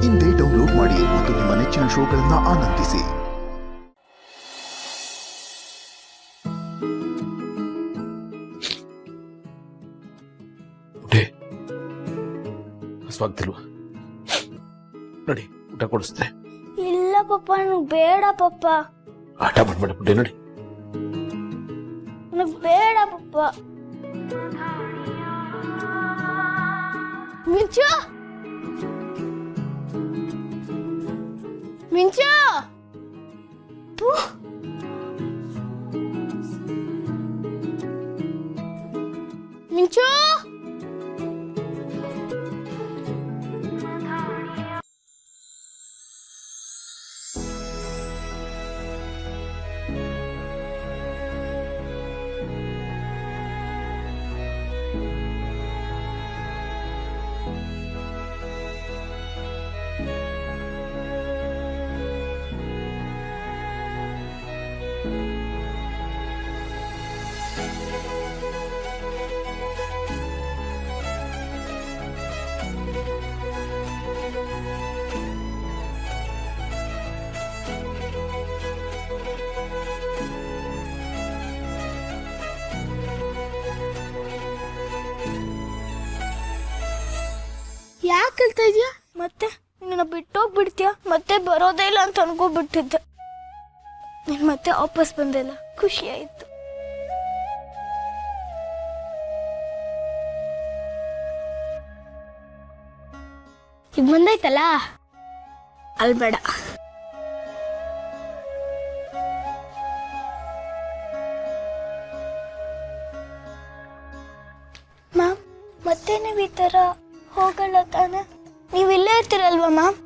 ಇಂದೇ ಡೌನ್ಲೋಡ್ ಮಾಡಿ ಮತ್ತು ನಿಮ್ಮ ನೆಚ್ಚಿನ ಶೋಗಳನ್ನು ಆನಂದಿಸಿ. ಸ್ವಾಗ್ತಿಲ್ವಾ ನೋಡಿ, ಊಟ ಕೊಡಿಸ್ತೆ. ಇಲ್ಲ ಪಪ್ಪ, ನನಗೆ ಬೇಡ ಪಪ್ಪ. ಆಟ ಮಾಡ್ಬೇಡ ಪುಟ್ಟೆ, ನೋಡಿ ನನಗೆ ಬೇಡ ಪಪ್ಪ. ಮಿಂಚು ಮಿಂಚು ಮಿಂಚು ಯಾಕೆ ಹೇಳ್ತಾ ಇದೀಯಾ? ಮತ್ತೆ ನಿನ್ನ ಬಿಟ್ಟೋಗ್ಬಿಡ್ತೀಯ, ಮತ್ತೆ ಬರೋದೇ ಇಲ್ಲ ಅಂತ ಅನ್ಕೋಬಿಟ್ಟಿದ್ದೆ. ನೀನ್ ಮತ್ತೆ ವಾಪಸ್ ಬಂದಿಲ್ಲ, ಖುಷಿ ಆಯ್ತು. ಈಗ ಬಂದೈತಲ್ಲ, ಅಲ್ಬೇಡ. ಮ್ಯಾಮ್, ಮತ್ತೆ ನೀವು ಈ ತರ ಹೋಗಲ್ಲ ತಾನೆ? ನೀವು ಇಲ್ಲೇ ಇರ್ತೀರಲ್ವಾ ma'am?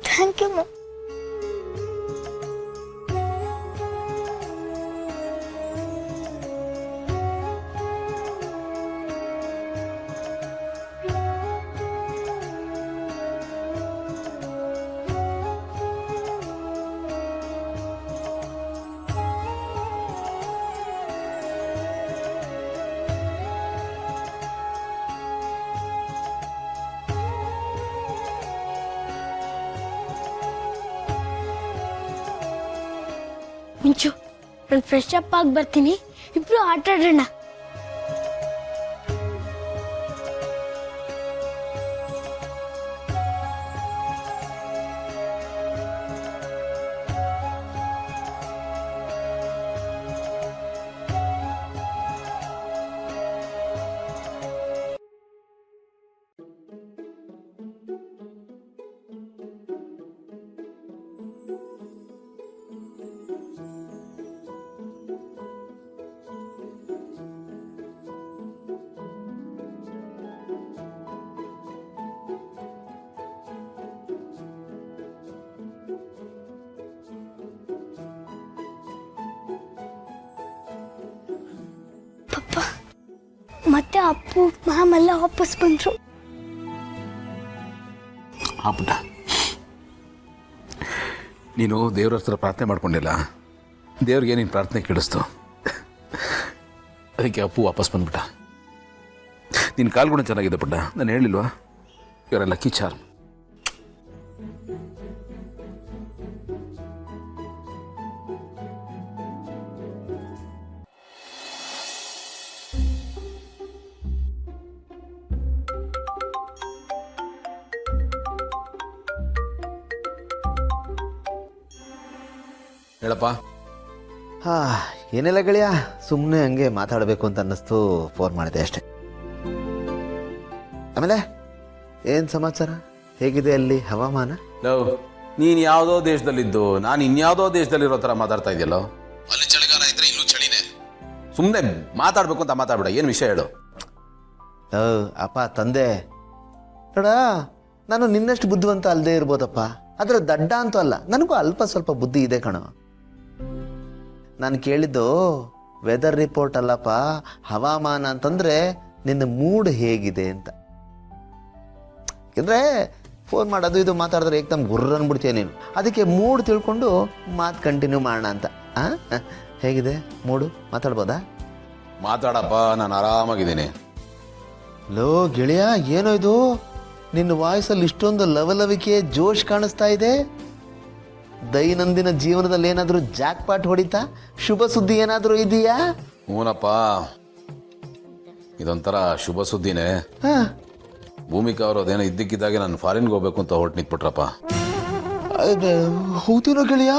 Thank you ma'am. Minchu, ನಾನು ಫ್ರೆಶ್ ಅಪ್ ಆಗಿ ಬರ್ತೀನಿ, ಇಬ್ರು ಆಟ ಆಡೋಣ. ಪಪ್ಪ, ಮತ್ತೆ ಅಪ್ಪು ಮ್ಯಾಮ್ ಎಲ್ಲ ವಾಪಸ್ ಬಂದ್ರು. ಆ ಪುಟ್ಟ, ನೀನು ದೇವ್ರ ಹತ್ರ ಪ್ರಾರ್ಥನೆ ಮಾಡ್ಕೊಂಡಿಲ್ಲ, ದೇವ್ರಿಗೆ ನೀನು ಪ್ರಾರ್ಥನೆ ಕೇಳಿಸ್ತು, ಅದಕ್ಕೆ ಅಪ್ಪು ವಾಪಸ್ ಬಂದ್ಬಿಟ್ಟ. ನಿನ್ನ ಕಾಲ್ಗುಣ ಚೆನ್ನಾಗಿದೆ ಪುಟ್ಟ, ನಾನು ಹೇಳಿಲ್ವಾ? ಇವರ ಲಕ್ಕಿ ಚಾರ್ಮ್. ಹೇಳಪ್ಪ. ಏನೆಲ್ಲ ಗೆಳೆಯ, ಸುಮ್ಮನೆ ಹಂಗೆ ಮಾತಾಡಬೇಕು ಅಂತ ಅನ್ನಿಸ್ತು, ಫೋನ್ ಮಾಡಿದೆ ಅಷ್ಟೆ. ಆಮೇಲೆ ಏನು ಸಮಾಚಾರ? ಹೇಗಿದೆ ಅಲ್ಲಿ ಹವಾಮಾನ? ನೀನು ಯಾವುದೋ ದೇಶದಲ್ಲಿದ್ದು ನಾನು ಇನ್ಯಾವುದೋ ದೇಶದಲ್ಲಿರೋ ಥರ ಮಾತಾಡ್ತಾ ಇದೆಯಲ್ಲೋ. ಅಲ್ಲಿ ಚಳಿಗಾಲ ಇದ್ರೆ ಇಲ್ಲೂ ಚಳಿನೇ. ಸುಮ್ಮನೆ ಮಾತಾಡಬೇಕು ಅಂತ ಮಾತಾಡ್ಬೇಡ, ಏನು ವಿಷಯ ಹೇಳು. ಅಪ್ಪ ತಂದೆ ನೋಡ, ನಾನು ನಿನ್ನಷ್ಟು ಬುದ್ಧಿವಂತ ಅಲ್ಲದೆ ಇರ್ಬೋದಪ್ಪ, ಆದರೆ ದಡ್ಡ ಅಂತೂ ಅಲ್ಲ, ನನಗೂ ಅಲ್ಪ ಸ್ವಲ್ಪ ಬುದ್ಧಿ ಇದೆ ಕಣೋ. ನಾನು ಕೇಳಿದ್ದು ವೆದರ್ ರಿಪೋರ್ಟ್ ಅಲ್ಲಪ್ಪ, ಹವಾಮಾನ ಅಂತಂದರೆ ನಿನ್ನ ಮೂಡ್ ಹೇಗಿದೆ ಅಂತ. ಯಾಕೆಂದರೆ ಫೋನ್ ಮಾಡೋದು ಇದು ಮಾತಾಡಿದ್ರೆ ಏಕದಮ್ ಗುರ್ರ ಅಂದ್ಬಿಡ್ತೀಯ ನೀನು. ಅದಕ್ಕೆ ಮೂಡ್ ತಿಳ್ಕೊಂಡು ಮಾತು ಕಂಟಿನ್ಯೂ ಮಾಡೋಣ ಅಂತ. ಹೇಗಿದೆ ಮೂಡು? ಮಾತಾಡ್ಬೋದಾ? ಮಾತಾಡಪ್ಪ, ನಾನು ಆರಾಮಾಗಿದ್ದೀನಿ. ಲೋ ಗೆಳೆಯ, ಏನೋ ಇದು ನಿನ್ನ ವಾಯ್ಸಲ್ಲಿ ಇಷ್ಟೊಂದು ಲವಲವಿಕೆ ಜೋಶ್ ಕಾಣಿಸ್ತಾ ಇದೆ. ದೈನಂದಿನ ಜೀವನದಲ್ಲಿ ಏನಾದರೂ ಜಾಕ್ ಪಾಟ್ ಹೊಡಿತಾ? ಶುಭ ಸುದ್ದಿ ಏನಾದರೂ ಇದೆಯಾ? ಹೂನಪ್ಪ, ಇದೊಂಥರ ಶುಭ ಸುದ್ದಿನೇ. ಹಾ, ಭೂಮಿಕಾ ಅವರು ಅದೇನೋ ಇದ್ದಕ್ಕಿದ್ದಾಗೆ ನಾನು ಫಾರಿನ್ಗೆ ಹೋಗ್ಬೇಕು ಅಂತ ಹೊರಟು ನಿಂತ್ಬಿಟ್ರಪ್ಪ. ಹೌದೇನೋ ಗೆಳೆಯ?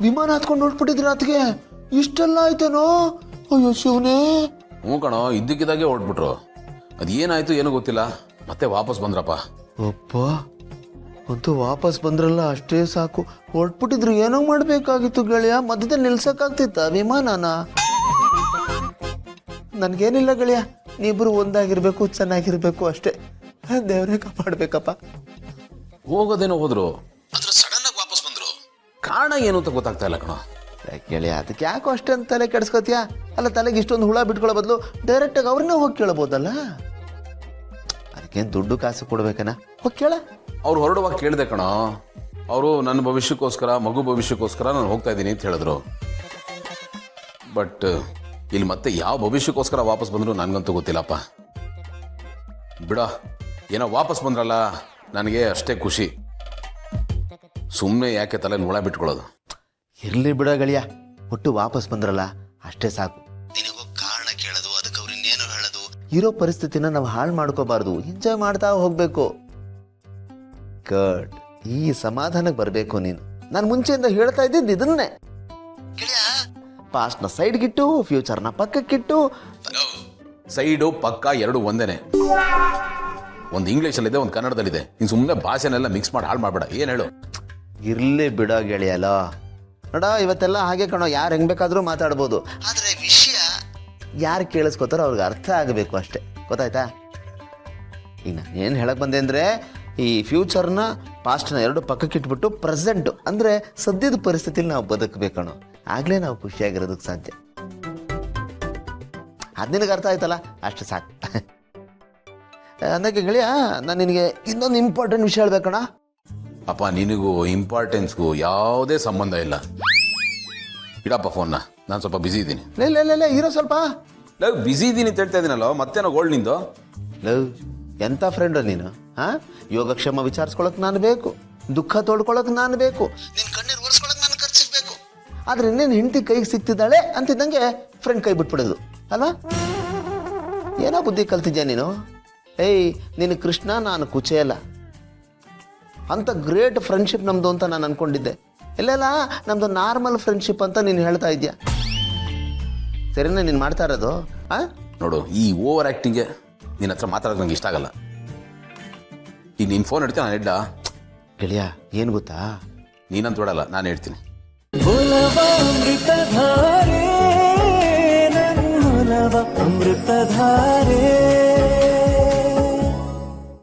ವಿಮಾನ ಹತ್ಕೊಂಡು ಹೊರಟ್ಬಿಟ್ಟಿದ್ರ ಅದಕ್ಕೆ ಇಷ್ಟೆಲ್ಲ ಆಯ್ತೇನೋ? ಅಯ್ಯೋ ಶಿವನೇ. ಹ್ಞೂ ಕಣೋ, ಇದ್ದಕ್ಕಿದ್ದಾಗೆ ಹೊರಟ್ಬಿಟ್ರು. ಅದೇನಾಯ್ತು ಏನೂ ಗೊತ್ತಿಲ್ಲ, ಮತ್ತೆ ವಾಪಸ್ ಬಂದ್ರಪ್ಪ. ಅಪ್ಪ, ಅಂತೂ ವಾಪಸ್ ಬಂದ್ರಲ್ಲ, ಅಷ್ಟೇ ಸಾಕು. ಹೊರಟ್ಬಿಟ್ಟಿದ್ರು ಏನೋ ಮಾಡಬೇಕಾಗಿತ್ತು ಗೆಳೆಯ, ಮಧ್ಯದಲ್ಲಿ ನಿಲ್ಸಕ್ಕಾಗ್ತಿತ್ತ ವಿಮಾನನ? ನನ್ಗೇನಿಲ್ಲ ಗೆಳೆಯ, ನೀವಿಬ್ರು ಒಂದಾಗಿರ್ಬೇಕು, ಚೆನ್ನಾಗಿರ್ಬೇಕು ಅಷ್ಟೇ. ದೇವರೇ ಕಾಪಾಡ್ಬೇಕಪ್ಪ. ಹೋಗೋದೇನೋ ಹೋದ್ರು, ಆದ್ರೆ ಸಡನ್ ಆಗಿ ವಾಪಸ್ ಬಂದ್ರು. ಕಾರಣ ಏನು ಅಂತ ಗೊತ್ತಾಗ್ತಾ ಇಲ್ಲ ಕಣೋ. ಗೆಳೆಯ, ಅದಕ್ಕೆ ಯಾಕೋ ಅಷ್ಟೊಂದು ತಲೆ ಕೆಡಿಸ್ಕೋತೀಯ? ಅಲ್ಲ, ತಲೆಗೆ ಇಷ್ಟೊಂದು ಹುಳ ಬಿಟ್ಕೊಳ್ಳೋ ಬದಲು ಡೈರೆಕ್ಟಾಗಿ ಅವ್ರನ್ನೇ ಹೋಗಿ ಕೇಳ್ಬೋದಲ್ಲ. ಅದಕ್ಕೇನು ದುಡ್ಡು ಕಾಸು ಕೊಡ್ಬೇಕನ? ಹೋಗಿ ಕೇಳ. ಅವ್ರು ಹೊರಡುವಾಗ ಕೇಳಿದೆ ಕಣೋ. ಅವರು ನನ್ನ ಭವಿಷ್ಯಕ್ಕೋಸ್ಕರ, ಮಗು ಭವಿಷ್ಯಕ್ಕೋಸ್ಕರ ನಾನು ಹೋಗ್ತಾ ಇದ್ದೀನಿ ಅಂತ ಹೇಳಿದ್ರು. ಬಟ್ ಇಲ್ಲಿ ಮತ್ತೆ ಯಾವ ಭವಿಷ್ಯಕ್ಕೋಸ್ಕರ ವಾಪಸ್ ಬಂದ್ರು ನನಗಂತೂ ಗೊತ್ತಿಲ್ಲಪ್ಪ. ಬಿಡ, ಏನೋ ವಾಪಸ್ ಬಂದ್ರಲ್ಲ, ನನಗೆ ಅಷ್ಟೇ ಖುಷಿ. ಸುಮ್ಮನೆ ಯಾಕೆ ತಲೆ ಹುಳ ಬಿಟ್ಕೊಳ್ಳೋದು? ಇರ್ಲಿ ಬಿಡ ಗೆಳೆಯ, ಒಟ್ಟು ವಾಪಸ್ ಬಂದ್ರಲ್ಲ ಅಷ್ಟೇ ಸಾಕು. ನಿನಗೋ ಕಾರಣ ಕೇಳೋದು, ಅದಕ್ಕೆ ಅವ್ರು ಇನ್ನೇನು ಹೇಳೋದು, ಇರೋ ಪರಿಸ್ಥಿತಿನ ನಾವು ಹಾಳು ಮಾಡ್ಕೋಬಾರ್ದು, ಎಂಜಾಯ್ ಮಾಡ್ತಾ ಹೋಗ್ಬೇಕು. ಗಡ್, ಈ ಸಮಾಧಾನಕ್ಕೆ ಬರಬೇಕು ನೀನು. ನಾನು ಮುಂಚೆಯಿಂದ ಹೇಳ್ತಾ ಇದ್ದಿದ್ದು ಇದನ್ನೇ ಗೆಳೆಯ. ಪಾಸ್ಟ್ನ ಸೈಡ್ಗಿಟ್ಟು, ಫ್ಯೂಚರ್ನ ಪಕ್ಕಕ್ಕಿಟ್ಟು. ಸೈಡು ಪಕ್ಕ ಎರಡು ಒಂದೇನೆ. ಒಂದು ಇಂಗ್ಲೀಷಲ್ಲಿದೆ, ಒಂದು ಕನ್ನಡದಲ್ಲಿದೆ. ನೀನು ಸುಮ್ಮನೆ ಭಾಷೆನೆಲ್ಲ ಮಿಕ್ಸ್ ಮಾಡಿ ಹಾಳು ಮಾಡಬೇಡ. ಏನು ಹೇಳು? ಇರ್ಲಿ ಬಿಡ ಗೆಳೆಯಲ್ಲ. ನೋಡ, ಇವತ್ತೆಲ್ಲ ಹಾಗೆ ಕಣೋ, ಯಾರು ಹೆಂಗ್ ಬೇಕಾದ್ರೂ ಮಾತಾಡ್ಬೋದು. ಆದರೆ ವಿಷಯ ಯಾರು ಕೇಳಿಸ್ಕೋತಾರೋ ಅವ್ರಿಗೆ ಅರ್ಥ ಆಗಬೇಕು ಅಷ್ಟೇ. ಗೊತ್ತಾಯ್ತಾ? ಈಗ ನಾನು ಏನು ಹೇಳಕ್ ಬಂದೆ ಅಂದರೆ, ಈ ಫ್ಯೂಚರ್ನ ಪಾಸ್ಟ್ನ ಎರಡು ಪಕ್ಕಕ್ಕಿಟ್ಬಿಟ್ಟು ಪ್ರೆಸೆಂಟು ಅಂದರೆ ಸದ್ಯದ ಪರಿಸ್ಥಿತಿಲಿ ನಾವು ಬದುಕಬೇಕಣೋ. ಆಗಲೇ ನಾವು ಖುಷಿಯಾಗಿರೋದಕ್ಕೆ ಸಾಧ್ಯ. ಅದು ನಿನಗೆ ಅರ್ಥ ಆಯ್ತಲ್ಲ, ಅಷ್ಟು ಸಾಕು. ಅಂದಾಗೆ ಗೆಳೆಯ, ನಾನು ನಿನಗೆ ಇನ್ನೊಂದು ಇಂಪಾರ್ಟೆಂಟ್ ವಿಷಯ ಹೇಳ್ಬೇಕಣ್ಣ. ಅಪ್ಪ, ನಿನಗೂ ಇಂಪಾರ್ಟೆನ್ಸ್ಗೂ ಯಾವುದೇ ಸಂಬಂಧ ಇಲ್ಲ. ಇಡಪ್ಪ ಫೋನ್ನ, ನಾನು ಸ್ವಲ್ಪ ಬ್ಯುಸಿ ಇದ್ದೀನಿ. ಲೇ ಇರೋ ಸ್ವಲ್ಪ. ಲವ್, ಬ್ಯುಸಿ ಇದ್ದೀನಿ ಅಂತ ಹೇಳ್ತಾ ಇದ್ದೀನಲ್ಲ, ಮತ್ತೇನೋ ಗೋಲ್ಡ್ ನಿಂದು? ಲವ್, ಎಂಥ ಫ್ರೆಂಡ್ ನೀನು? ಹಾಂ, ಯೋಗಕ್ಷೇಮ ವಿಚಾರಿಸ್ಕೊಳಕ್ ನಾನು ಬೇಕು, ದುಃಖ ತೋಡ್ಕೊಳಕ್ ನಾನು ಬೇಕು, ನಿನ್ನ ಕಣ್ಣೀರು ಒರೆಸ್ಕೊಳಕ್ ನಾನು ಖರ್ಚಿಸ್ಬೇಕು. ಆದ್ರೆ ಇನ್ನೇನು ಹೆಂಡತಿ ಕೈಗೆ ಸಿಗ್ತಿದ್ದಾಳೆ ಅಂತಿದ್ದಂಗೆ ಫ್ರೆಂಡ್ ಕೈ ಬಿಟ್ಬಿಡೋದು ಅಲ್ಲ? ಏನೋ ಬುದ್ಧಿ ಕಲ್ತಿದ್ಯಾ ನೀನು? ಏಯ್, ನೀನು ಕೃಷ್ಣ, ನಾನು ಕುಚೇಲ. ಅಂಥ ಗ್ರೇಟ್ ಫ್ರೆಂಡ್ಶಿಪ್ ನಮ್ಮದು ಅಂತ ನಾನು ಅಂದ್ಕೊಂಡಿದ್ದೆ. ಇಲ್ಲೆಲ್ಲ ನಮ್ಮದು ನಾರ್ಮಲ್ ಫ್ರೆಂಡ್ಶಿಪ್ ಅಂತ ನೀನು ಹೇಳ್ತಾ ಇದೆಯಾ? ಸರಿನಾ ನೀನು ಮಾಡ್ತಾ ಇರೋದು? ಹಾಂ, ನೋಡು, ಈ ಓವರ್ ಆ್ಯಕ್ಟಿಂಗ್ಗೆ ನಿನ್ನ ಹತ್ರ ಮಾತಾಡೋದು ನಂಗೆ ಇಷ್ಟ ಆಗಲ್ಲ. ಈಗ ನೀನು ಫೋನ್ ಇಡ್ತೀನಿ, ನಾನು ಇಡ್ಲಾ? ಗೆಳೆಯ, ಏನು ಗೊತ್ತಾ, ನೀನಂತ ಬಿಡಲ್ಲ, ನಾನು ಹೇಳ್ತೀನಿ. ಅಮೃತಧಾರೆ